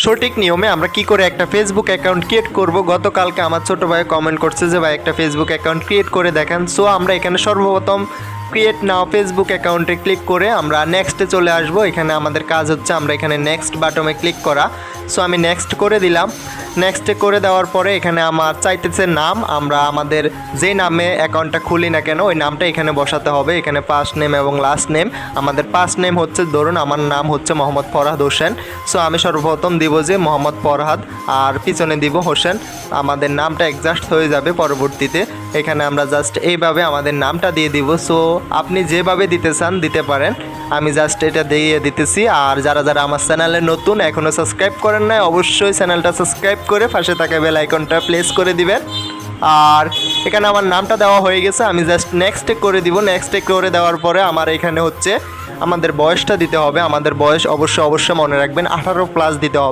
সঠিক নিয়মে আমরা কি করে একটা ফেসবুক অ্যাকাউন্ট ক্রিয়েট করব। গতকালকে আমার ছোট ভাই কমেন্ট করছে যে ভাই একটা ফেসবুক অ্যাকাউন্ট ক্রিয়েট করে দেখান। সো আমরা এখানে সর্বপ্রথম ক্রিয়েট নাও ফেসবুক অ্যাকাউন্টে ক্লিক করে আমরা নেক্সটে চলে আসব। এখানে আমাদের কাজ হচ্ছে আমরা এখানে নেক্সট বাটনে ক্লিক করা। সো আমি নেক্সট করে দিলাম। নেক্সটে করে দেওয়ার পরে এখানে আমার চাইতেছে নাম, আমরা আমাদের যে নামে অ্যাকাউন্টটা খুলি না কেন ওই নামটা এখানে বসাতে হবে। এখানে ফার্স্ট নেম এবং লাস্ট নেম। আমাদের ফার্স্ট নেম হচ্ছে, ধরুন আমার নাম হচ্ছে মোহাম্মদ ফরহাদ হোসেন। সো আমি সর্বপ্রথম দিব যে মোহাম্মদ ফরহাদ, আর পিছনে দিব হোসেন। আমাদের নামটা অ্যাডজাস্ট হয়ে যাবে পরবর্তীতে। এখানে আমরা জাস্ট এইভাবে আমাদের নামটা দিয়ে দিব। সো আপনি যেভাবে দিতে চান দিতে পারেন, আমি জাস্ট এটা দিয়ে দিতেছি। আর যারা যারা আমার চ্যানেলে নতুন এখনও সাবস্ক্রাইব করেন নাই, অবশ্যই চ্যানেলটা সাবস্ক্রাইব করে পাশে থাকা বেল আইকনটা প্রেস করে দিবেন। আর এখানে আমার নামটা দেওয়া হয়ে গেছে, আমি জাস্ট নেক্সটে করে দিব। নেক্সটে করে দেওয়ার পরে আমার এখানে হচ্ছে আমাদের বয়সটা দিতে হবে। আমাদের বয়স অবশ্যই মনে রাখবেন 18+ দিতে হবে।